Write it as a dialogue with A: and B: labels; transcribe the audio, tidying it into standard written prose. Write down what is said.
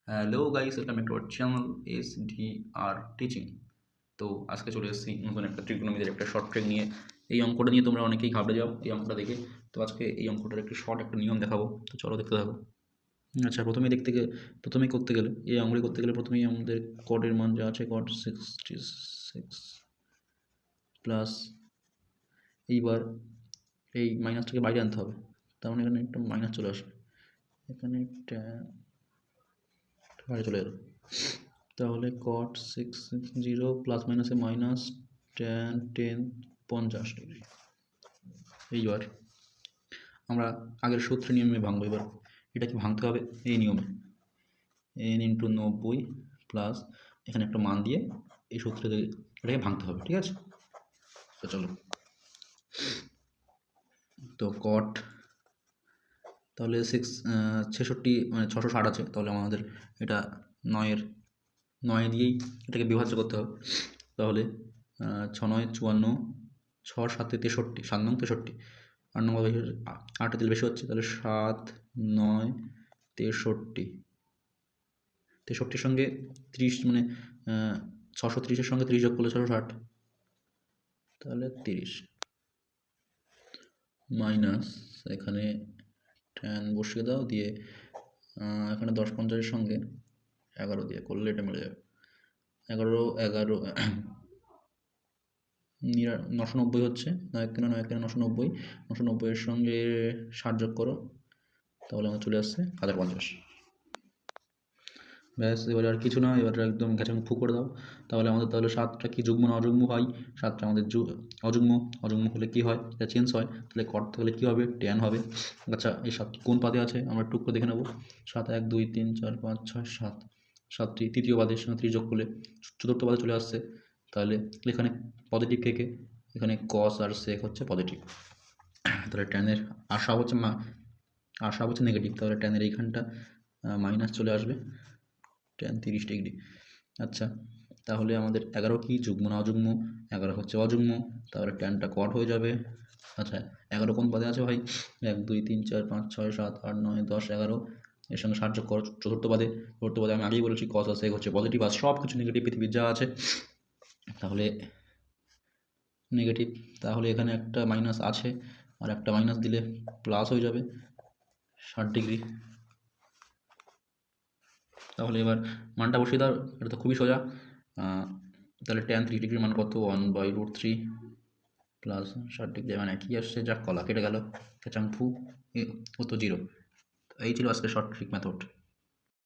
A: Hello guys, welcome back to our channel SDR teaching. তো আজকে চলে এসেছি নতুন একটা ট্রিগোনোমেট্রির একটা শর্ট ট্রিক নিয়ে। এই অঙ্কটা নিয়ে তোমরা অনেকেই ঘাবড়ে যাও এই অঙ্কটা দেখে। তো আজকে এই অঙ্কটার একটু শর্ট একটা নিয়ম দেখাবো, তো চলো দেখতে থাকো। আচ্ছা, প্রথমেই করতে গেলে এই অঙ্কটি করতে গেলে প্রথমেই আমাদের কটের মান যা আছে কট 66 প্লাস, এইবার এই মাইনাসটাকে বাইরে আনতে হবে। তার মানে এখানে একটা মাইনাস চলে আসবে, এখানে একটা বাইরে চলে এলো। তাহলে কট 660 প্লাস মাইনাসে মাইনাস টেন 50 ডিগ্রি। এইবার আমরা আগের সূত্র নিয়মে ভাঙবো। এবার এটাকে ভাঙতে হবে এই নিয়মে, n × 90 প্লাস এখানে একটা মান দিয়ে এই সূত্রে এটাকে ভাঙতে হবে, ঠিক আছে? তো চলো, তো কট তাহলে 66 মানে 660 আছে, তাহলে আমাদের এটা 9 দিয়েই এটাকে বিভাজ্য করতে হবে। তাহলে 6×9 = 54, 6×7 = 63, 7×9 = 63, 8 দিলে বেশি হচ্ছে, তাহলে 7×9 = 63। সঙ্গে 30 মানে 630-এর সঙ্গে 30 যোগ করলে 660, তাহলে 30 মাইনাস এখানে ট্যান বসিয়ে দাও, দিয়ে এখানে 10×50-এর সঙ্গে 11 দিয়ে করলে এটা মিলে যাবে। 11 990 হচ্ছে, 9×9 = 990, 990-এর সঙ্গে 60 যোগ করো, তাহলে আমার চলে আসছে 1050। ব্যাস, এবারে আর কিছু না, এবার একদম ঘেঁচাং ফু করে দাও। তাহলে 7টা কি যুগ্ম না অযুগ্ম হয়? 7টা আমাদের অযুগ্ম হলে কি হয়? এটা চেঞ্জ হয়, তাহলে কট থাকলে কী হবে? ট্যান হবে। আচ্ছা, এই 7টি কোন পাদে আছে আমরা একটু করে দেখে নেব। 7 1 2 3 4 5 6 7, 7টি তৃতীয় পাদের সঙ্গে 30 যোগ করলে চতুর্থ পাদে চলে আসছে। তাহলে এখানে পজিটিভ কে এখানে কস আর সেক হচ্ছে পজিটিভ, তাহলে ট্যানের আশা হচ্ছে নেগেটিভ, তাহলে ট্যানের এইখানটা মাইনাস চলে আসবে, ট্যান 30 ডিগ্রি। আচ্ছা, তাহলে আমাদের 11 কি যুগ্ম না অযুগ্ম? 11 হচ্ছে অযুগ্ম, তাহলে ট্যানটা কট হয়ে যাবে। আচ্ছা, 11 কোন পদে আছে ভাই? 1 2 3 4 5 6 7 8 9 10 11, এর সঙ্গে 60 যোগ করো চতুর্থ পদে আমি আগেই বলেছি কস আর সেক হচ্ছে পজিটিভ, আর সব কিছু নেগেটিভ পৃথিবীর যা আছে, তাহলে নেগেটিভ। তাহলে এখানে একটা মাইনাস আছে, আর একটা মাইনাস দিলে প্লাস হয়ে যাবে 60 ডিগ্রি। তাহলে এবার মানটা বসিয়ে দাও, এটা তো খুবই সোজা। তাহলে ট্যান 30 ডিগ্রির মান কত? 1/√3 প্লাস 60 ডিগ্রি, মানে কি আসছে? যাক, কলা কেটে গেল, কেচাং ফু, ও তো 0। এই ছিল আজকে শর্ট ট্রিক মেথড।